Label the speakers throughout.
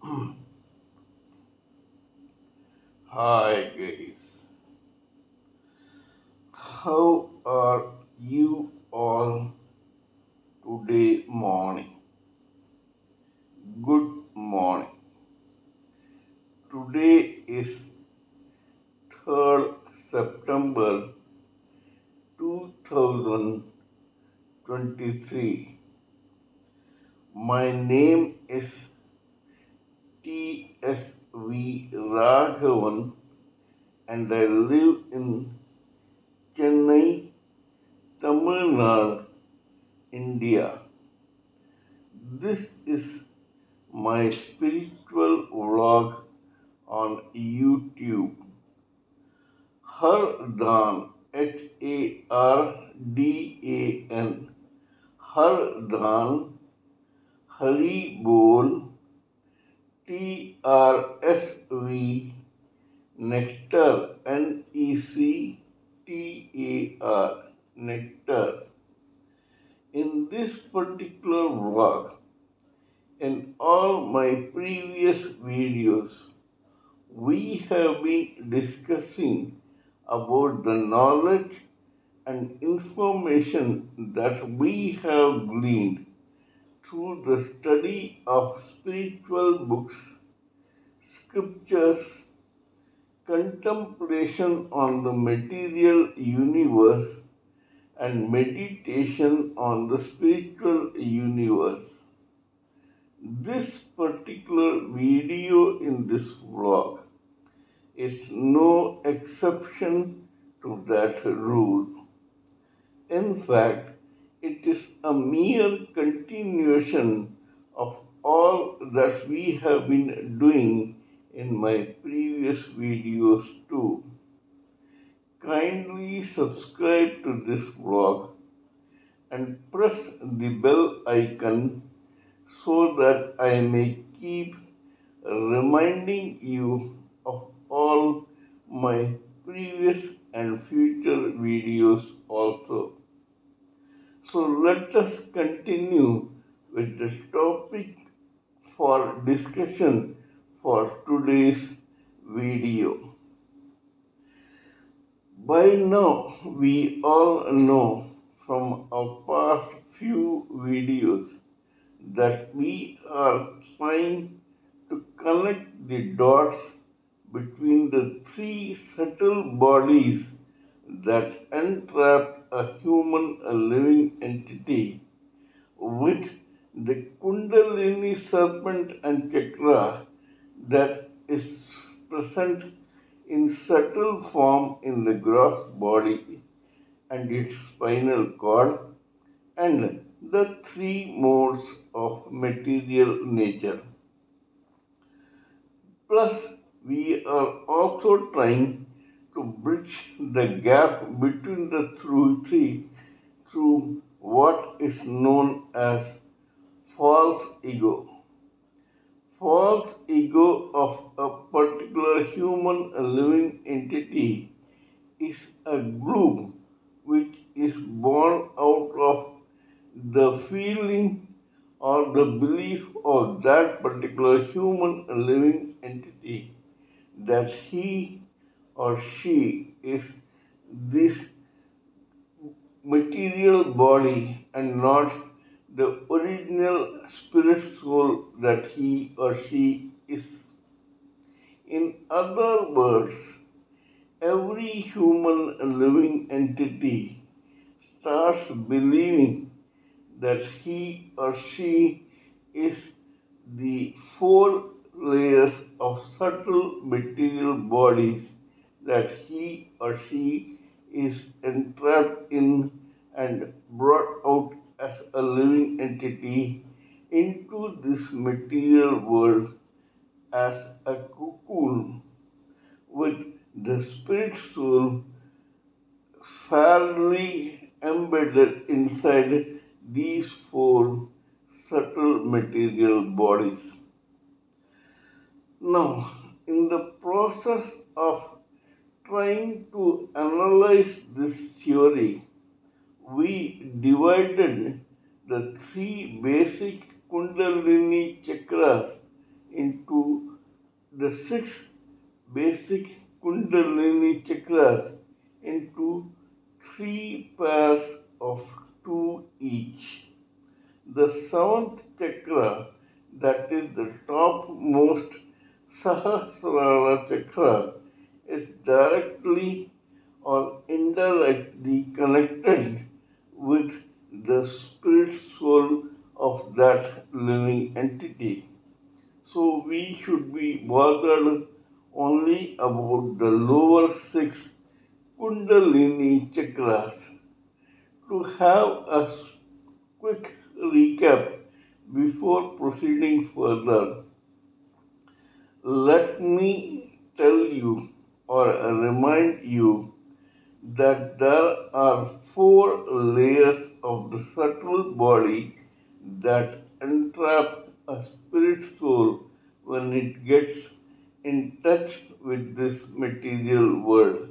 Speaker 1: Hi guys, how are you all today morning? Good morning. Today is 3rd September 2023. My name is TSV Raghavan and I live in Chennai, Tamil Nadu, India. This is my spiritual vlog on YouTube. Hardan, Hardan, Hardan, Haribol, TRSV, Nectar, NECTAR, Nectar. In this particular vlog, in all my previous videos, we have been discussing about the knowledge and information that we have gleaned through the study of spiritual books, scriptures, contemplation on the material universe, and meditation on the spiritual universe. This particular video in this vlog is no exception to that rule. In fact, it is a mere continuation of all that we have been doing in my previous videos too. Kindly subscribe to this vlog and press the bell icon so that I may keep reminding you of all my previous and future videos also. So let us continue with the topic for discussion for today's video. By now, we all know from our past few videos that we are trying to connect the dots between the three subtle bodies that entrap a human living entity with the Kundalini serpent and chakra that is present in subtle form in the gross body and its spinal cord, and the three modes of material nature. Plus, we are also trying to bridge the gap between the three through what is known as false ego. False ego of a particular human living entity is a gloom which is born out of the feeling or the belief of that particular human living entity that he or she is this material body and not the original spirit soul that he or she is. In other words, every human living entity starts believing that he or she is the four layers of subtle material bodies that he or she is entrapped in and brought out as a living entity into this material world as a cocoon with the spirit soul fairly embedded inside these four subtle material bodies. Now, in the process of trying to analyze this theory, we divided the three basic Kundalini chakras into the six basic Kundalini chakras into three pairs of two each. The seventh chakra, that is the topmost Sahasrara chakra, is directly or indirectly connected with the spirit soul of that living entity. So we should be bothered only about the lower six Kundalini chakras. To have a quick recap before proceeding further, let me tell you or remind you that there are four layers of the subtle body that entrap a spirit soul when it gets in touch with this material world.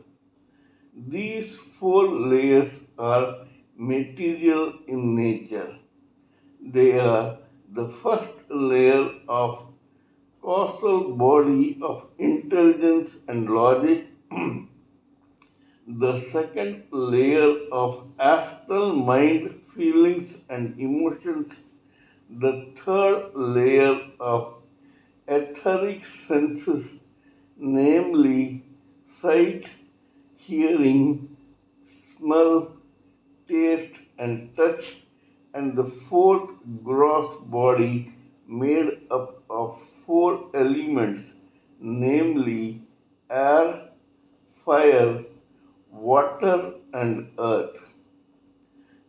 Speaker 1: These four layers are material in nature. They are the first layer of causal body of intelligence and logic, the second layer of astral mind, feelings and emotions, the third layer of etheric senses, namely sight, hearing, smell, taste, and touch, and the fourth gross body made up of four elements, namely air, fire, water, and earth.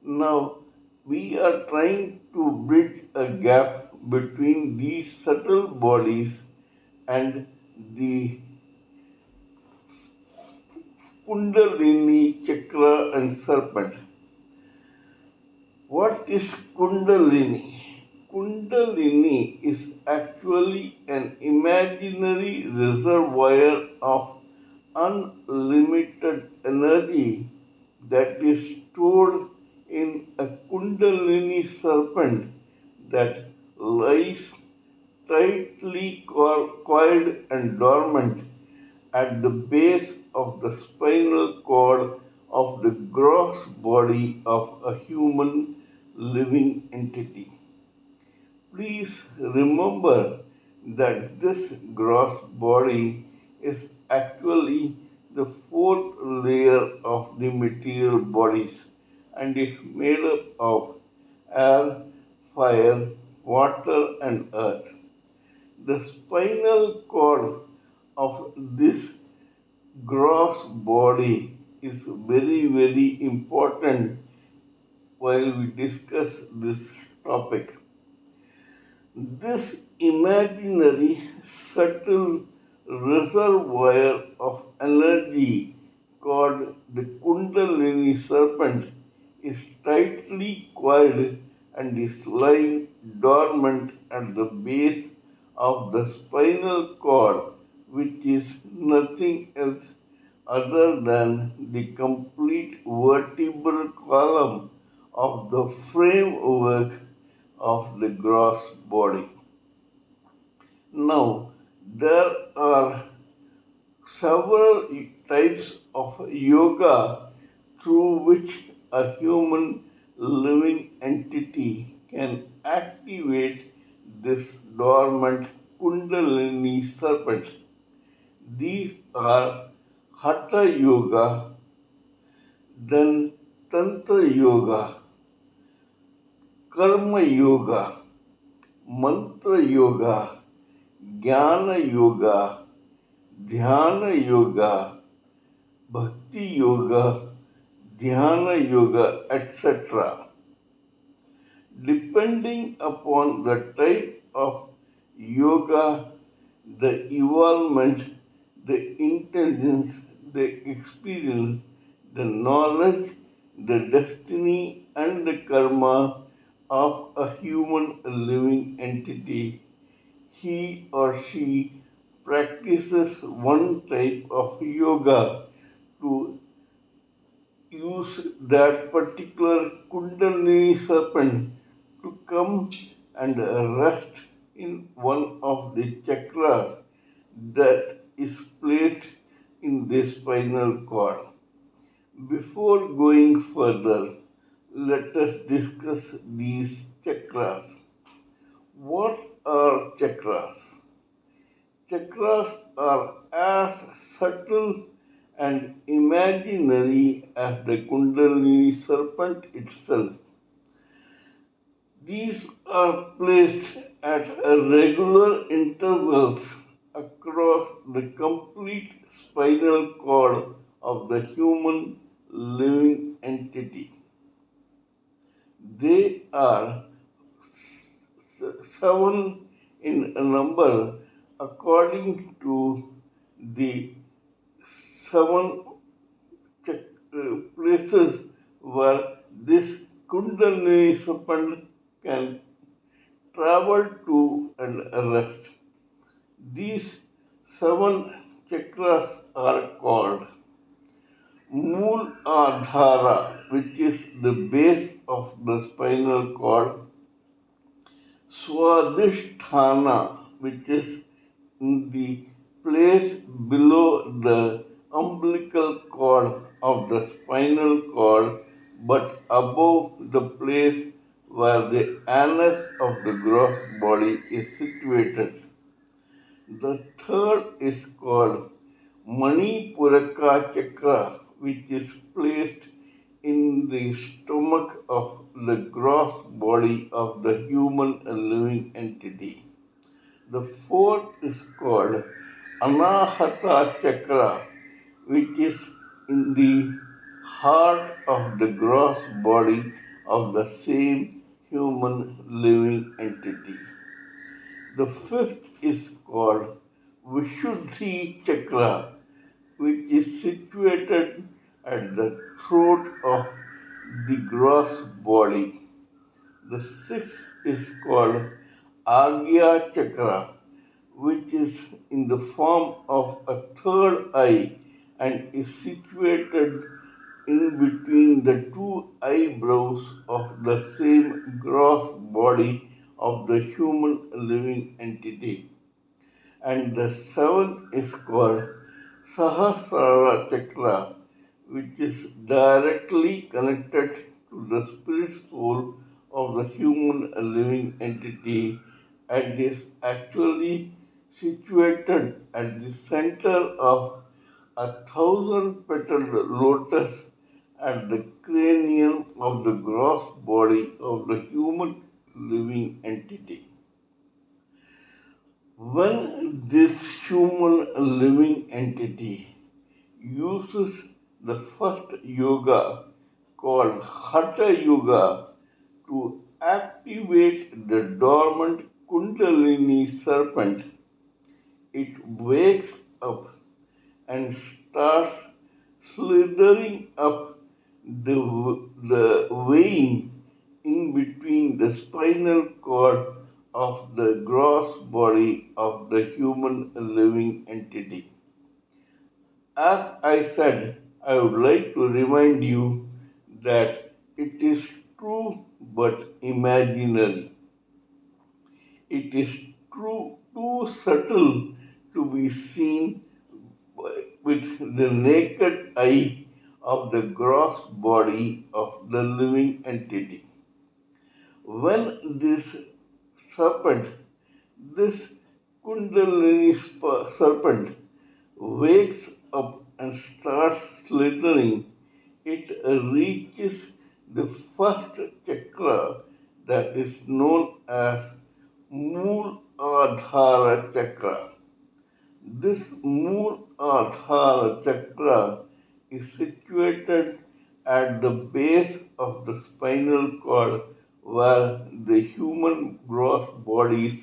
Speaker 1: Now, we are trying to bridge a gap between these subtle bodies and the Kundalini chakra and serpent. What is Kundalini? Kundalini is actually an imaginary reservoir of unlimited energy that is stored in a Kundalini serpent that lies tightly coiled and dormant at the base of the spinal cord of the gross body of a human living entity. Please remember that this gross body is actually the fourth layer of the material bodies and is made up of air, fire, water, and earth. The spinal cord of this gross body is very, very important while we discuss this topic. This imaginary subtle reservoir of energy called the Kundalini serpent is tightly coiled and is lying dormant at the base of the spinal cord, which is nothing else other than the complete vertebral column of the framework of the gross body. Now, there are several types of yoga through which a human living entity can activate this dormant Kundalini serpent. These are Hatha Yoga, then Tantra Yoga, Karma Yoga, Mantra Yoga, Jnana Yoga, Dhyana Yoga, Bhakti Yoga, Dhyana Yoga, etc. Depending upon the type of yoga, the evolvement, the intelligence, the experience, the knowledge, the destiny, and the karma of a human living entity, he or she practices one type of yoga to use that particular Kundalini serpent to come and rest in one of the chakras that is placed in the spinal cord. Before going further, let us discuss these chakras. What are chakras? Chakras are as subtle and imaginary as the Kundalini serpent itself. These are placed at regular intervals across the complete spinal cord of the human living entity. They are seven in number according to the seven places where this Kundalini serpent can travel to and rest. These seven chakras are called Mooladhara, which is the base of the spinal cord, Swadhisthana, which is in the place below the umbilical cord of the spinal cord, but above the place where the anus of the gross body is situated. The third is called Manipuraka chakra, which is placed in the stomach of the gross body of the human living entity. The fourth is called Anahata chakra, which is in the heart of the gross body of the same human living entity. The fifth is called Vishuddhi chakra, which is situated at the throat of the gross body. The sixth is called Agya chakra, which is in the form of a third eye and is situated in between the two eyebrows of the same gross body of the human living entity. And the seventh is called Sahasrara chakra, which is directly connected to the spirit soul of the human living entity and is actually situated at the center of 1,000-petaled lotus at the cranium of the gross body of the human living entity. When this human living entity uses the first yoga called Hatha Yoga to activate the dormant Kundalini serpent, it wakes up and starts slithering up the vein in between the spinal cord of the gross body of the human living entity. As I said, I would like to remind you that it is true but imaginary. It is too subtle to be seen with the naked eye of the gross body of the living entity. When serpent, this Kundalini serpent, wakes up and starts slithering, it reaches the first chakra that is known as Mooladhara chakra. This Mooladhara chakra is situated at the base of the spinal cord where the human gross body's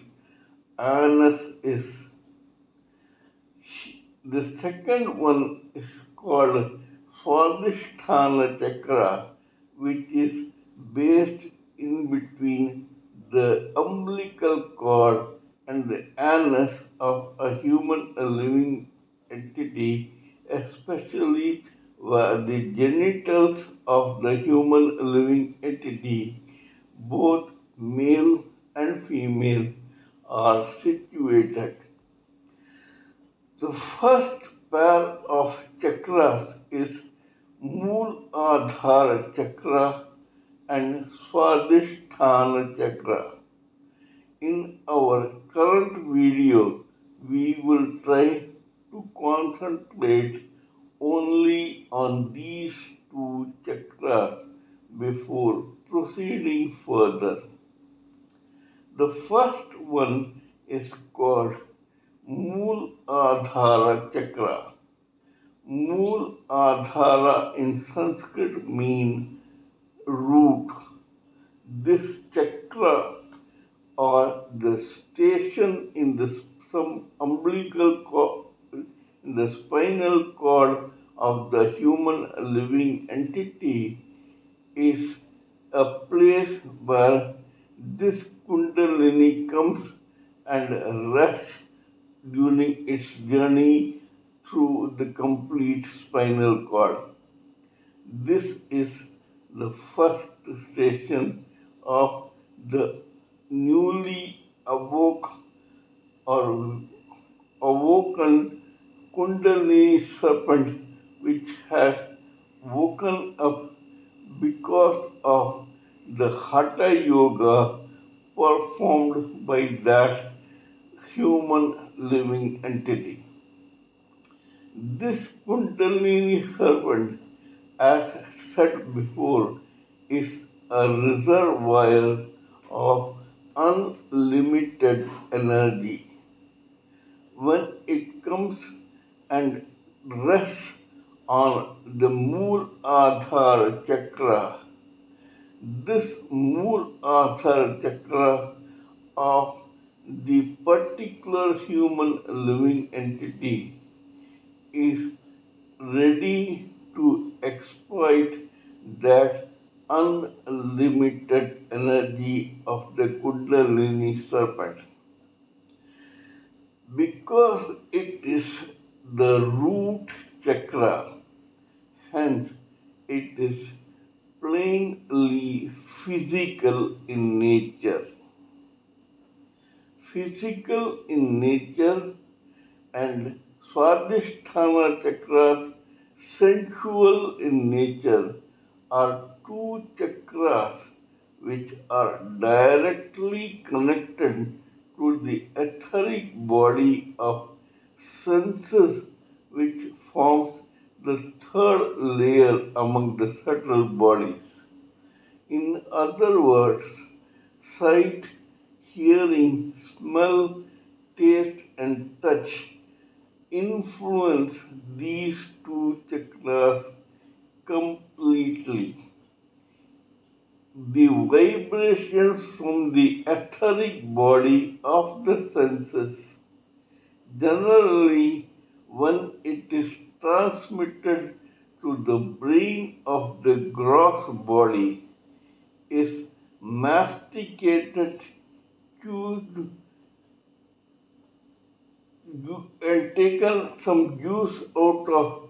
Speaker 1: anus is. The second one is called Swadhisthana chakra, which is based in between the umbilical cord and the anus of a human living entity, especially where the genitals of the human living entity, both male and female, are situated. The first pair of chakras is Mooladhara chakra and Swadhisthana chakra. In our current video, we will try to concentrate only on these two chakras before proceeding further. The first one is called Mooladhara chakra. Mooladhara in Sanskrit means root. This chakra or the station in the umbilical cord, in the spinal cord of the human living entity is a place where this Kundalini comes and rests during its journey through the complete spinal cord. This is the first station of the newly or awoken Kundalini serpent, which has woken up because of the Hatha Yoga performed by that human living entity. This Kundalini serpent, as said before, is a reservoir of unlimited energy. When it comes and rests on the Mooladhara chakra, this Mooladhara chakra of the particular human living entity is ready to exploit that unlimited energy of the Kundalini serpent. Because it is the root chakra, hence it is plainly physical in nature. Physical in nature and Swadhisthana chakras, sensual in nature, are two chakras which are directly connected to the etheric body of senses, which forms the third layer among the subtle bodies. In other words, sight, hearing, smell, taste, and touch influence these two chakras completely. The vibrations from the etheric body of the senses, generally when it is transmitted to the brain of the gross body, is masticated, chewed, and taken some juice out of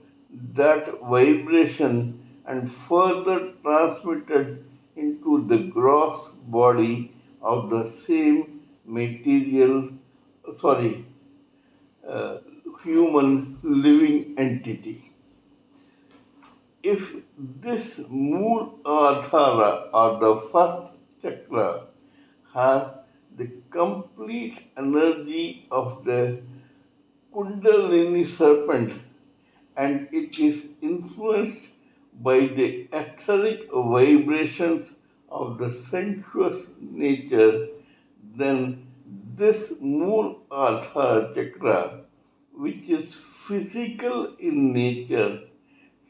Speaker 1: that vibration and further transmitted into the gross body of the same material, sorry, uh, human living entity. If this Mooladhara or the first chakra has the complete energy of the Kundalini serpent and it is influenced by the etheric vibrations of the sensuous nature, then this Mooladhara chakra, which is physical in nature,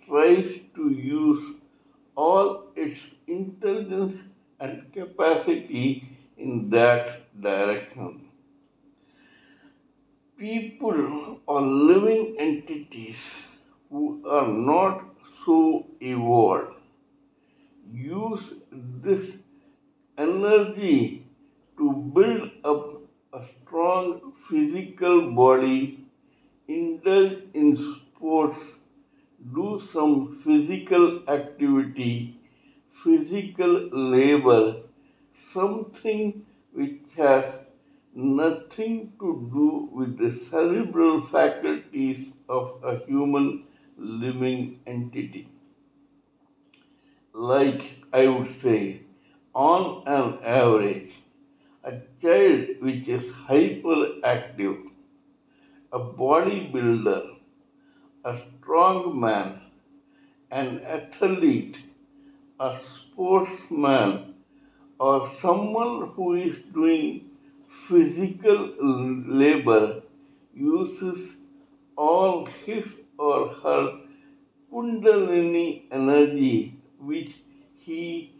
Speaker 1: tries to use all its intelligence and capacity in that direction. People or living entities who are not so evolved use this energy to build up a strong physical body, indulge in sports, do some physical activity, physical labor, something which has nothing to do with the cerebral faculties of a human living entity. Like I would say, on an average, a child which is hyperactive, a bodybuilder, a strong man, an athlete, a sportsman, or someone who is doing physical labor uses all his or her Kundalini energy which he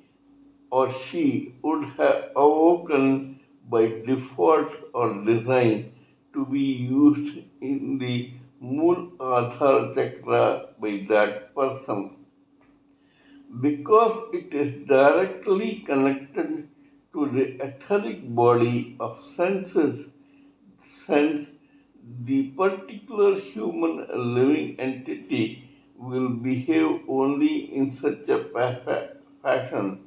Speaker 1: or she would have awoken by default or design to be used in the Mooladhara chakra by that person. Because it is directly connected to the etheric body of senses, sense the particular human living entity will behave only in such a fashion.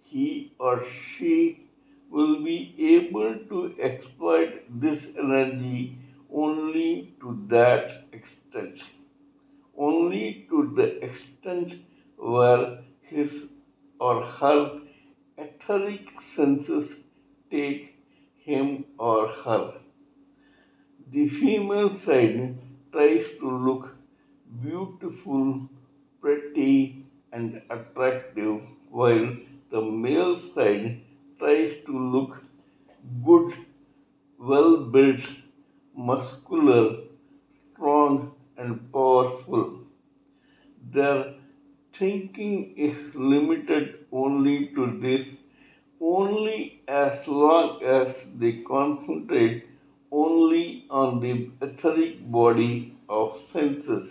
Speaker 1: He or she will be able to exploit this energy only to that extent, only to the extent where his or her etheric senses take him or her. The female side tries to look beautiful, pretty, and attractive, while the male side tries to look good, well built, muscular, strong, and powerful. Their thinking is limited only to this, only as long as they concentrate only on the etheric body of senses.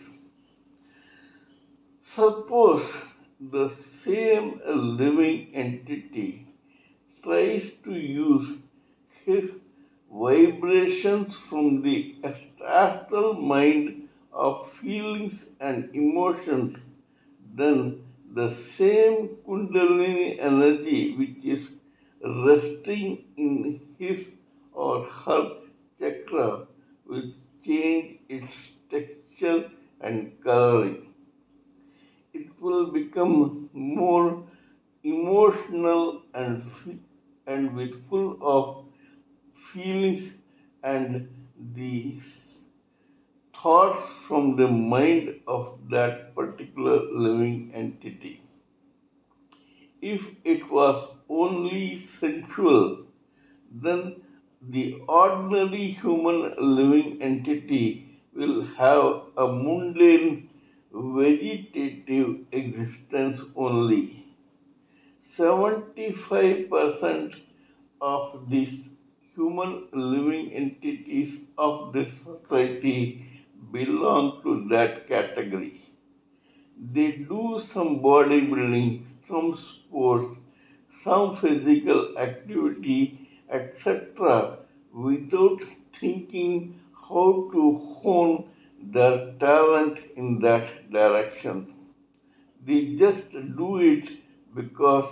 Speaker 1: Suppose the same living entity tries to use his vibrations from the astral mind of feelings and emotions, then the same Kundalini energy which is resting in his or her chakra will change its texture and coloring. It will become more emotional and with full of feelings and the thoughts from the mind of that particular living entity. If it was only sensual, then the ordinary human living entity will have a mundane vegetative existence only. 75% of the human living entities of this society belong to that category. They do some bodybuilding, some sports, some physical activity, etc., without thinking how to hone their talent in that direction. They just do it because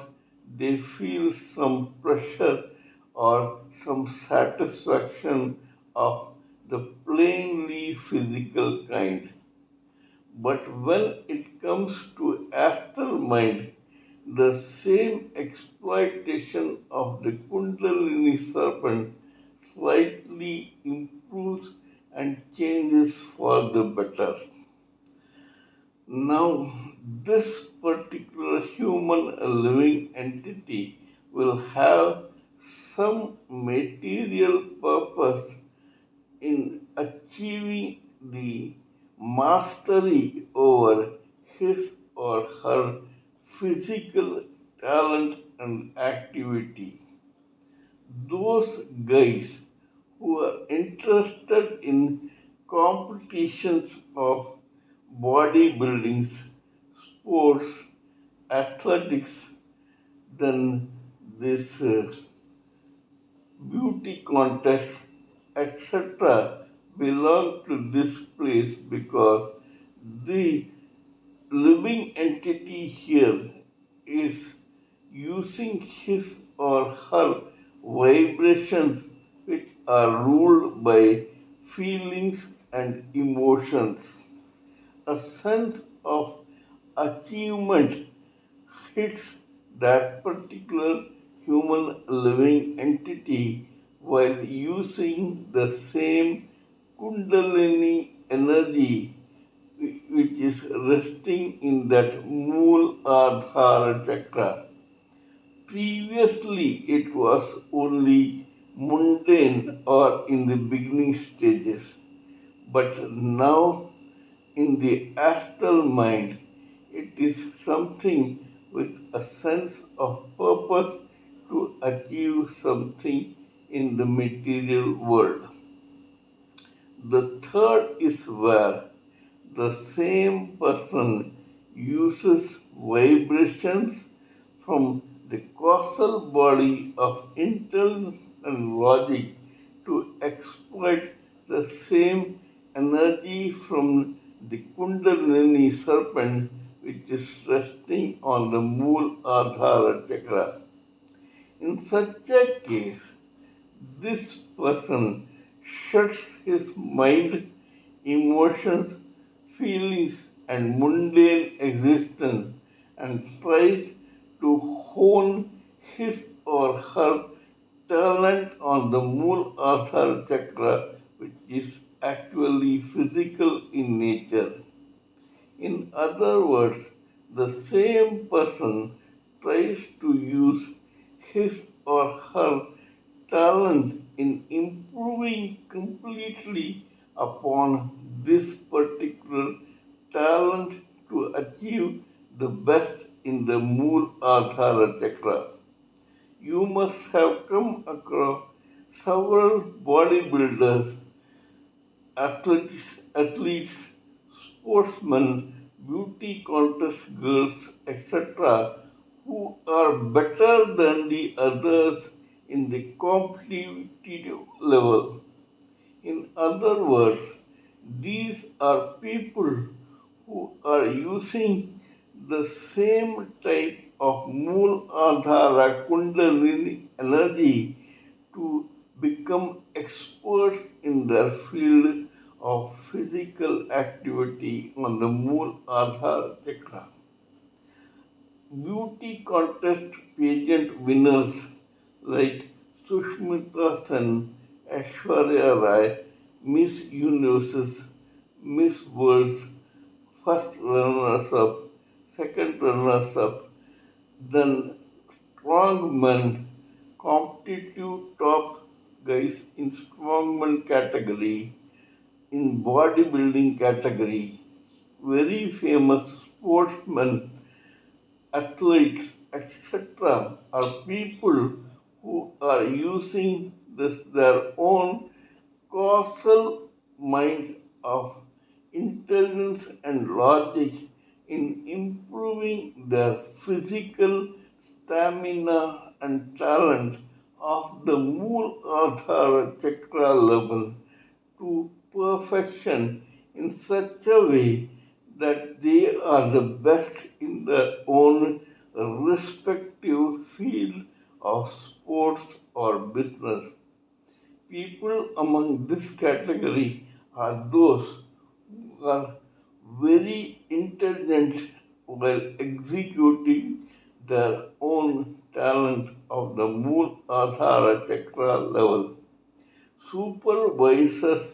Speaker 1: they feel some pressure or some satisfaction of the plainly physical kind. But when it comes to astral mind, the same exploitation of the Kundalini serpent slightly improves and changes for the better. Now, this particular human living entity will have some material purpose in achieving the mastery over his or her physical talent and activity. Those guys who are interested in competitions of bodybuilding, sports, athletics, then this beauty contests, etc., belong to this place because the living entity here is using his or her vibrations which are ruled by feelings and emotions. A sense of achievement hits that particular human living entity while using the same Kundalini energy which is resting in that Mooladhara chakra. Previously, it was only mundane or in the beginning stages, but now in the astral mind, it is something with a sense of purpose to achieve something in the material world. The third is where the same person uses vibrations from the causal body of intelligence and logic to exploit the same energy from the Kundalini serpent which is resting on the Mooladhara chakra. In such a case, this person shuts his mind, emotions, feelings, and mundane existence and tries to hone his or her talent on the Mooladhara chakra, which is actually physical in nature. In other words, the same person tries to use his or her talent in improving completely upon this particular talent to achieve the best in the Mooladhara chakra. You must have come across several bodybuilders, athletes, sportsmen, beauty contest girls, etc., who are better than the others in the competitive level. In other words, these are people who are using the same type of Mooladhara Kundalini energy to become experts in their field of physical activity on the Mooladhara chakra. Beauty contest pageant winners like Sushmita Sen, Aishwarya Rai, Miss Universes, Miss Worlds, first runners up, second runners up, then strongmen, competitive top guys in strongman category, in bodybuilding category, very famous sportsmen, athletes, etc., are people who are using their own causal mind of intelligence and logic in improving their physical stamina and talent of the Mooladhara chakra level to perfection in such a way that they are the best in their own respective field of sports or business. People among this category are those who are very intelligent while executing their own talent of the Mooladhara chakra level. Supervisors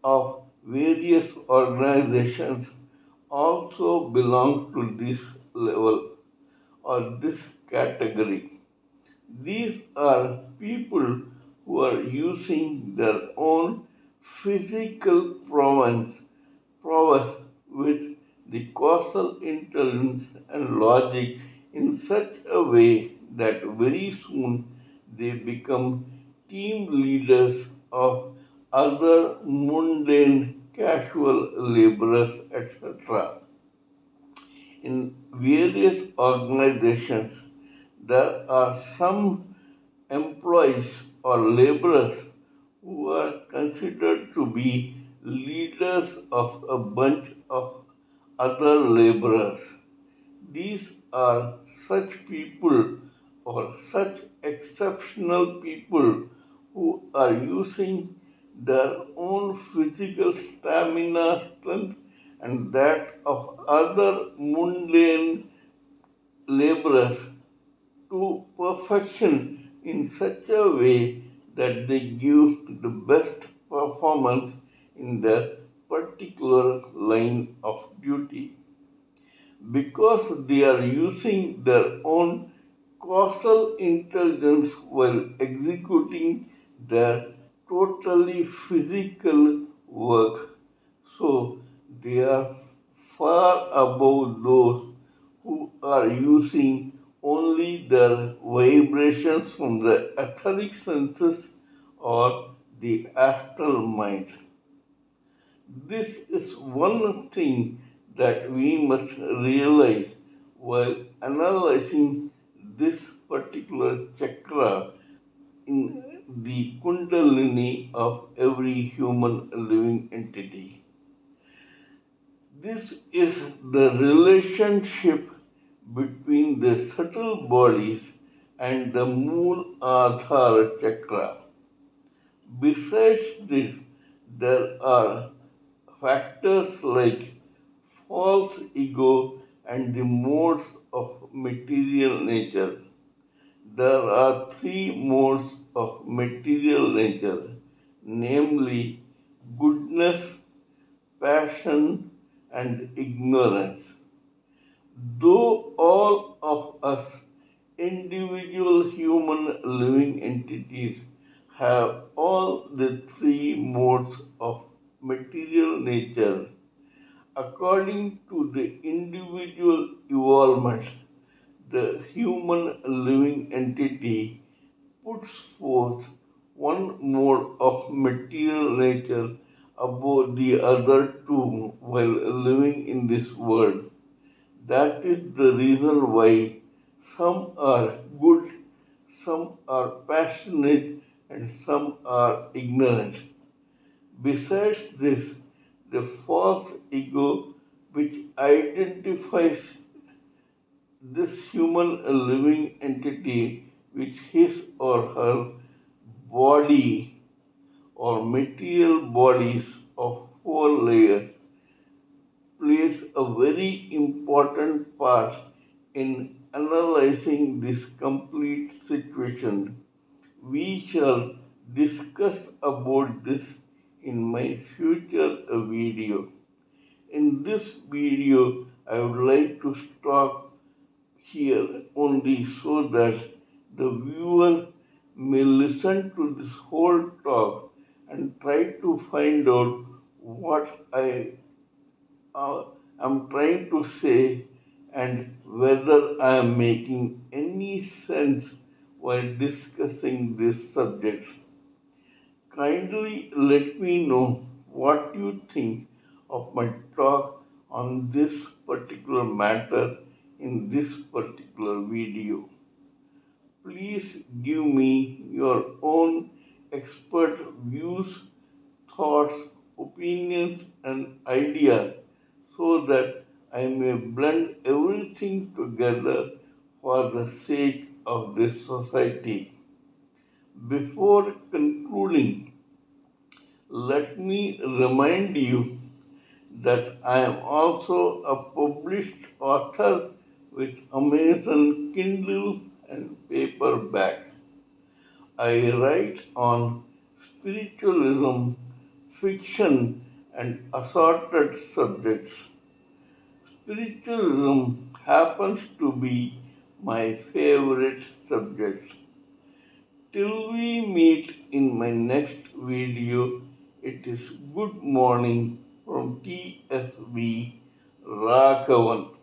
Speaker 1: of various organizations also belong to this level or this category. These are people who are using their own physical prowess with the causal intelligence and logic in such a way that very soon they become team leaders of other mundane casual laborers, etc. In various organizations, there are some employees or laborers who are considered to be leaders of a bunch of other laborers. These are such people or such exceptional people who are using their own physical stamina, strength, and that of other mundane laborers to perfection in such a way that they give the best performance in their particular line of duty. Because they are using their own causal intelligence while executing their totally physical work. So they are far above those who are using only their vibrations from the etheric senses or the astral mind. This is one thing that we must realize while analyzing this particular chakra in the Kundalini of every human living entity. This is the relationship between the subtle bodies and the Mooladhara chakra. Besides this, there are factors like false ego and the modes of material nature. There are three modes of material nature, namely goodness, passion, and ignorance. Though all of us individual human living entities have all the three modes of material nature, according to the individual evolvement, the human living entity puts forth one mode of material nature above the other two while living in this world. That is the reason why some are good, some are passionate, and some are ignorant. Besides this, the false ego, which identifies this human living entity with his or her body or material bodies of four layers, plays a very important part in analyzing this complete situation. We shall discuss about this in my future video. In this video, I would like to stop here only so that the viewer may listen to this whole talk and try to find out what uh, am trying to say and whether I am making any sense while discussing this subject. Kindly let me know what you think of my talk on this particular matter in this particular video. Please give me your own expert views, thoughts, opinions, and ideas so that I may blend everything together for the sake of this society. Before concluding, let me remind you that I am also a published author with Amazon Kindle and paperback. I write on spiritualism, fiction, and assorted subjects. Spiritualism happens to be my favorite subject. Till we meet in my next video, it is good morning from TSV Raghavan.